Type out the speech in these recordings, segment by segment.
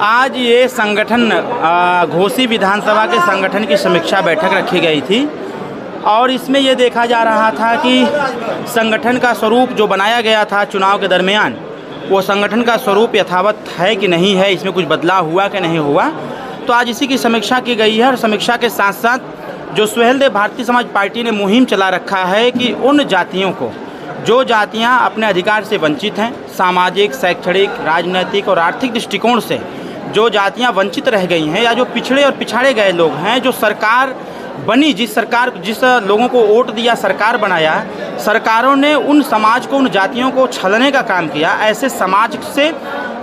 आज ये संगठन घोसी विधानसभा के संगठन की समीक्षा बैठक रखी गई थी और इसमें ये देखा जा रहा था कि संगठन का स्वरूप जो बनाया गया था चुनाव के दरमियान, वो संगठन का स्वरूप यथावत है कि नहीं है, इसमें कुछ बदलाव हुआ कि नहीं हुआ। तो आज इसी की समीक्षा की गई है और समीक्षा के साथ साथ जो सुहेलदेव भारतीय समाज पार्टी ने मुहिम चला रखा है कि उन जातियों को, जो जातियां अपने अधिकार से वंचित हैं, सामाजिक, शैक्षणिक, राजनीतिक और आर्थिक दृष्टिकोण से जो जातियां वंचित रह गई हैं या जो पिछड़े और पिछाड़े गए लोग हैं, जो सरकार बनी, जिस लोगों को वोट दिया सरकार बनाया, सरकारों ने उन समाज को, उन जातियों को छलने का काम किया। ऐसे समाज से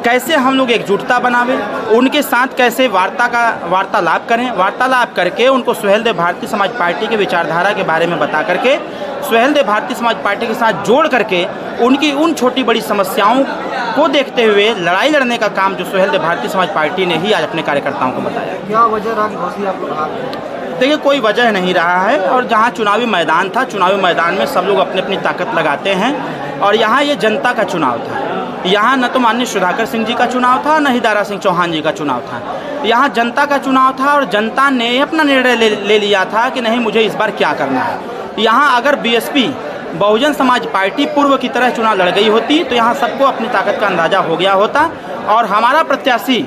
कैसे हम लोग एकजुटता बनावें, उनके साथ कैसे वार्तालाप करें, वार्तालाप करके उनको सुहेलदेव भारतीय समाज पार्टी के विचारधारा के बारे में बता करके सुहेलदेव भारतीय समाज पार्टी के साथ जोड़ करके उनकी उन छोटी बड़ी समस्याओं को देखते हुए लड़ाई लड़ने का काम जो सुहेलदेव भारतीय समाज पार्टी ने ही आज अपने कार्यकर्ताओं को बताया। क्या वजह रहा कि घोसी आपको कहा? देखिए, कोई वजह नहीं रहा है और जहाँ चुनावी मैदान था, चुनावी मैदान में सब लोग अपनी अपनी ताकत लगाते हैं और यहाँ ये जनता का चुनाव था। यहाँ न तो माननीय सुधाकर सिंह जी का चुनाव था, न ही दारा सिंह चौहान जी का चुनाव था। यहाँ जनता का चुनाव था और जनता ने अपना निर्णय ले लिया था कि नहीं, मुझे इस बार क्या करना है। यहाँ अगर बीएसपी बहुजन समाज पार्टी पूर्व की तरह चुनाव लड़ गई होती तो यहाँ सबको अपनी ताकत का अंदाज़ा हो गया होता और हमारा प्रत्याशी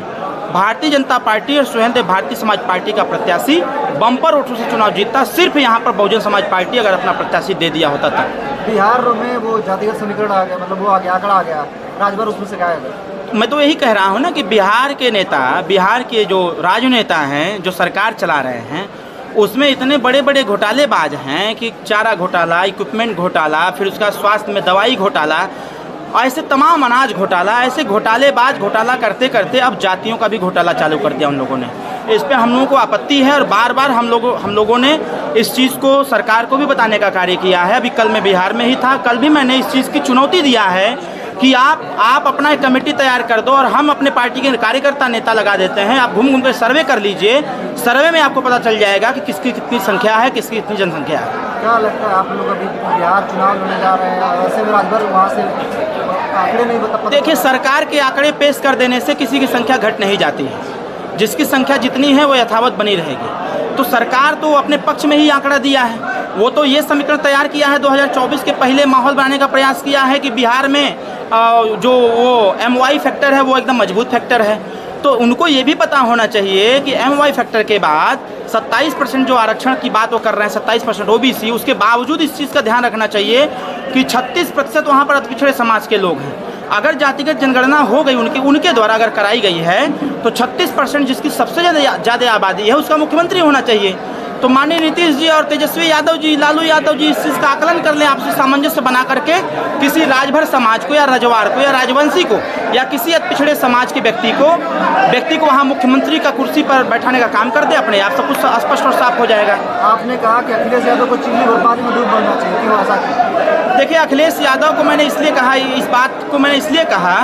भारतीय जनता पार्टी और सुहेलदेव भारतीय समाज पार्टी का प्रत्याशी बम्पर वोटों से चुनाव जीतता, सिर्फ यहाँ पर बहुजन समाज पार्टी अगर अपना प्रत्याशी दे दिया होता था। बिहार में वो जातिगत समीकरण आ गया, मतलब वो आ गया, आंकड़ा आ गया, राजभर उसमें से गायब। मैं तो यही कह रहा हूँ ना कि बिहार के नेता, बिहार के जो राजनेता हैं, जो सरकार चला रहे हैं, उसमें इतने बड़े बड़े घोटालेबाज हैं कि चारा घोटाला, इक्विपमेंट घोटाला, फिर उसका स्वास्थ्य में दवाई घोटाला, ऐसे तमाम अनाज घोटाला, ऐसे घोटालेबाज घोटाला करते करते अब जातियों का भी घोटाला चालू कर दिया उन लोगों ने। इस पे हम लोगों को आपत्ति है और बार बार हम लोगों ने इस चीज़ को सरकार को भी बताने का कार्य किया है। अभी कल मैं बिहार में ही था, कल भी मैंने इस चीज़ की चुनौती दिया है कि आप अपना एक कमेटी तैयार कर दो और हम अपने पार्टी के कार्यकर्ता नेता लगा देते हैं। आप घूम कर सर्वे कर लीजिए, सर्वे में आपको पता चल जाएगा कि किसकी कितनी संख्या है, किसकी कितनी जनसंख्या है। क्या लगता है आप लोग अभी बिहार चुनाव लड़ने जा रहे हैं, ऐसे में राजभर वहाँ से आंकड़े नहीं बता? देखिए, सरकार के आंकड़े पेश कर देने से किसी की संख्या घट नहीं जाती है, जिसकी संख्या जितनी है वो यथावत बनी रहेगी। तो सरकार तो अपने पक्ष में ही आंकड़ा दिया है, वो तो ये समीकरण तैयार किया है, 2024 के पहले माहौल बनाने का प्रयास किया है कि बिहार में जो वो MY फैक्टर है वो एकदम मजबूत फैक्टर है। तो उनको ये भी पता होना चाहिए कि MY फैक्टर के बाद 27% जो आरक्षण की बात वो कर रहे हैं, 27% OBC, उसके बावजूद इस चीज़ का ध्यान रखना चाहिए कि 36% वहाँ पर पिछड़े समाज के लोग हैं। अगर जातिगत जनगणना हो गई उनके द्वारा अगर कराई गई है तो 36% जिसकी सबसे ज़्यादा आबादी है उसका मुख्यमंत्री होना चाहिए। तो माननीय नीतीश जी और तेजस्वी यादव जी, लालू यादव जी इस चीज़ का आकलन कर लें, आपसे सामंजस्य बना करके किसी राजभर समाज को या रजवार को या राजवंशी को या किसी पिछड़े समाज के व्यक्ति को वहाँ मुख्यमंत्री का कुर्सी पर बैठाने का काम कर दे, अपने आप सब कुछ स्पष्ट और साफ हो जाएगा। आपने कहा कि अखिलेश यादव को चिल्ली बर्बादी में डूब बनना चाहिए, क्यों ऐसा? देखिए, अखिलेश यादव को मैंने इसलिए कहा, इस बात को मैंने इसलिए कहा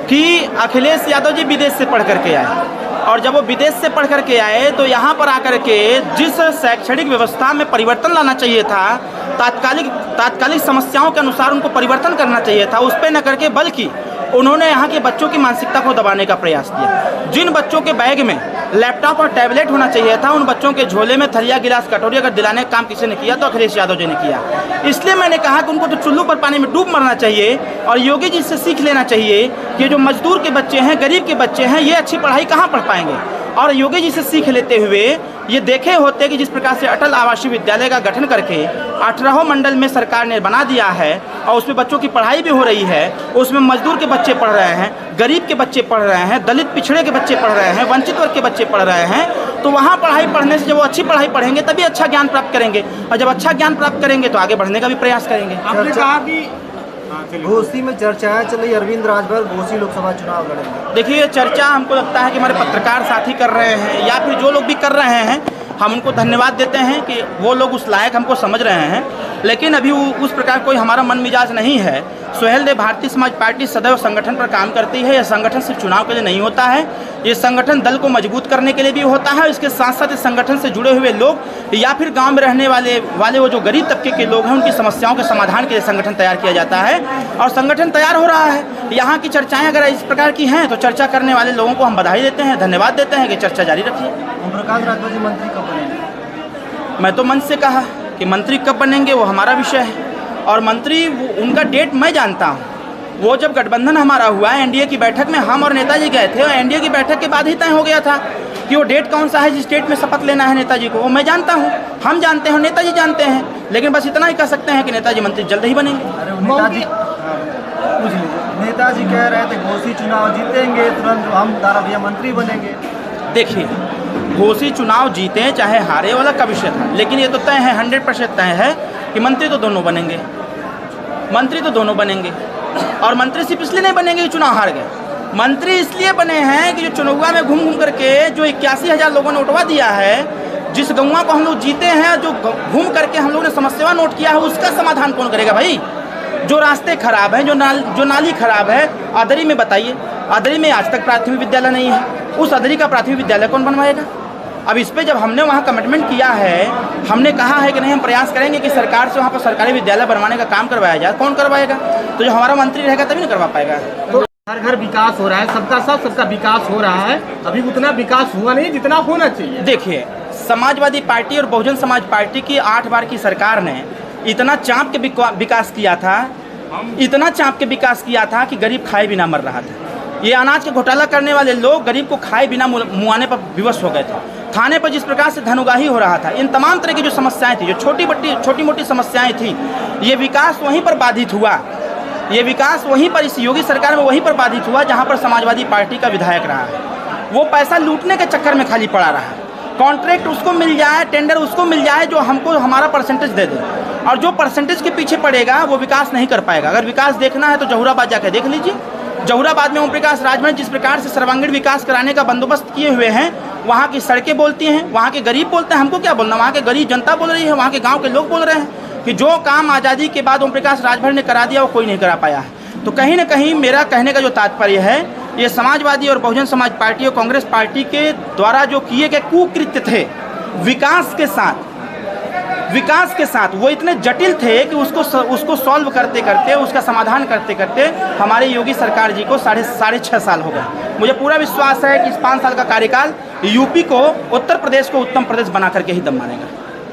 कि अखिलेश यादव जी विदेश से पढ़ करके आए और जब वो विदेश से पढ़ करके आए तो यहाँ पर आकर के जिस शैक्षणिक व्यवस्था में परिवर्तन लाना चाहिए था, तात्कालिक समस्याओं के अनुसार उनको परिवर्तन करना चाहिए था, उस पर न करके बल्कि उन्होंने यहाँ के बच्चों की मानसिकता को दबाने का प्रयास किया। जिन बच्चों के बैग में लैपटॉप और टैबलेट होना चाहिए था, उन बच्चों के झोले में थलिया, गिलास, कटोरी अगर दिलाने का काम किसी ने किया तो अखिलेश यादव जी ने किया। इसलिए मैंने कहा कि उनको तो चुल्लू पर पानी में डूब मरना चाहिए और योगी जी से सीख लेना चाहिए कि जो मजदूर के बच्चे हैं, गरीब के बच्चे हैं, ये अच्छी पढ़ाई कहाँ पढ़ पाएंगे। और योगी जी से सीख लेते हुए ये देखे होते कि जिस प्रकार से अटल आवासीय विद्यालय का गठन करके 18 मंडल में सरकार ने बना दिया है और उसमें बच्चों की पढ़ाई भी हो रही है, उसमें मजदूर के बच्चे पढ़ रहे हैं, गरीब के बच्चे पढ़ रहे हैं, दलित पिछड़े के बच्चे पढ़ रहे हैं, वंचित वर्ग के बच्चे पढ़ रहे हैं। तो वहाँ पढ़ाई पढ़ने से जब वो अच्छी पढ़ाई पढ़ेंगे तभी अच्छा ज्ञान प्राप्त करेंगे और जब अच्छा ज्ञान प्राप्त करेंगे तो आगे बढ़ने का भी प्रयास करेंगे। आपने कहा कि घोसी में चर्चाएं चल रही, अरविंद राजभर घोसी लोकसभा चुनाव लड़ेंगे। देखिए, ये चर्चा हमको लगता है कि हमारे पत्रकार साथी कर रहे हैं या फिर जो लोग भी कर रहे हैं, हम उनको धन्यवाद देते हैं कि वो लोग उस लायक हमको समझ रहे हैं, लेकिन अभी उस प्रकार कोई हमारा मन मिजाज नहीं है। सुहेलदेव भारतीय समाज पार्टी सदैव संगठन पर काम करती है। यह संगठन सिर्फ चुनाव के लिए नहीं होता है, ये संगठन दल को मजबूत करने के लिए भी होता है। इसके साथ साथ इस संगठन से जुड़े हुए लोग या फिर गांव में रहने वाले वो जो गरीब तबके के लोग हैं, उनकी समस्याओं के समाधान के लिए संगठन तैयार किया जाता है और संगठन तैयार हो रहा है। यहाँ की चर्चाएं अगर इस प्रकार की हैं तो चर्चा करने वाले लोगों को हम बधाई देते हैं, धन्यवाद देते हैं कि चर्चा जारी रखिए। ओम प्रकाश राजभर जी मंत्री कब बनेंगे? मैं तो मंच से कहा कि मंत्री कब बनेंगे वो हमारा विषय है, और मंत्री उनका डेट मैं जानता हूँ। वो जब गठबंधन हमारा हुआ एनडीए की बैठक में हम और नेताजी गए थे, और एनडीए की बैठक के बाद ही तय हो गया था कि वो डेट कौन सा है जिस डेट में शपथ लेना है नेताजी को, वो मैं जानता हूँ, हम जानते हैं, नेताजी जानते हैं। लेकिन बस इतना ही कह सकते हैं कि नेताजी मंत्री जल्द ही बनेंगे। अरे नेताजी पूछ लीजिए, नेताजी कह रहे थे घोषी चुनाव जीतेंगे तुरंत हम धारावी मंत्री बनेंगे। देखिए, घोषी चुनाव जीते चाहे हारे वाला का विषय था, लेकिन ये तो तय है, 100% तय है कि मंत्री तो दोनों बनेंगे, मंत्री तो दोनों बनेंगे। और मंत्री सिर्फ इसलिए नहीं बनेंगे कि चुनाव हार गए, मंत्री इसलिए बने हैं कि जो चुनाव में घूम घूम करके जो 81,000 लोगों ने उठवा दिया है, जिस गौवा को हम लोग जीते हैं, जो घूम करके हम लोगों ने समस्या नोट किया है, उसका समाधान कौन करेगा भाई? जो रास्ते खराब हैं, जो नाली खराब है, आदरी में बताइए, आदरी में आज तक प्राथमिक विद्यालय नहीं है, उस आदरी का प्राथमिक विद्यालय कौन बनवाएगा? अब इस पे जब हमने वहाँ कमिटमेंट किया है, हमने कहा है कि नहीं हम प्रयास करेंगे कि सरकार से वहाँ पर सरकारी विद्यालय बनवाने का काम करवाया जाए, कौन करवाएगा? तो जो हमारा मंत्री रहेगा तभी नहीं करवा पाएगा। तो हर घर विकास हो रहा है, सबका साथ सबका विकास हो रहा है, अभी उतना विकास हुआ नहीं जितना होना चाहिए। देखिए, समाजवादी पार्टी और बहुजन समाज पार्टी की 8 बार की सरकार ने इतना चाँप के विकास किया था, इतना चाँप के विकास किया था कि गरीब खाए बिना मर रहा था। ये अनाज के घोटाला करने वाले लोग गरीब को खाए बिना मुआने पर विवश हो गए थे। थाने पर जिस प्रकार से धनुगाही हो रहा था, इन तमाम तरह की जो समस्याएं थी, जो छोटी मोटी समस्याएं थी, ये विकास वहीं पर बाधित हुआ। ये विकास वहीं पर, इस योगी सरकार में वहीं पर बाधित हुआ जहां पर समाजवादी पार्टी का विधायक रहा है। वो पैसा लूटने के चक्कर में खाली पड़ा रहा। कॉन्ट्रैक्ट उसको मिल जाए, टेंडर उसको मिल जाए जो हमको हमारा परसेंटेज दे दे, और जो परसेंटेज के पीछे पड़ेगा वो विकास नहीं कर पाएगा। अगर विकास देखना है तो जहुराबाद जाकर देख लीजिए। जहुराबाद में ओम प्रकाश राजभर जिस प्रकार से सर्वांगीण विकास कराने का बंदोबस्त किए हुए हैं, वहाँ की सड़कें बोलती हैं, वहाँ के गरीब बोलते हैं, हमको क्या बोलना, वहाँ के गरीब जनता बोल रही है, वहाँ के गांव के लोग बोल रहे हैं कि जो काम आज़ादी के बाद ओम प्रकाश राजभर ने करा दिया वो कोई नहीं करा पाया है। तो कहीं ना कहीं मेरा कहने का जो तात्पर्य है, ये समाजवादी और बहुजन समाज पार्टी और कांग्रेस पार्टी के द्वारा जो किए गए कुकृत्य थे विकास के साथ वो इतने जटिल थे कि उसको सॉल्व करते करते, उसका समाधान करते करते हमारे योगी सरकार जी को साढ़े 6 साल हो गए। मुझे पूरा विश्वास है कि इस 5 साल का कार्यकाल यूपी को, उत्तर प्रदेश को उत्तम प्रदेश बना करके ही दम मानेगा।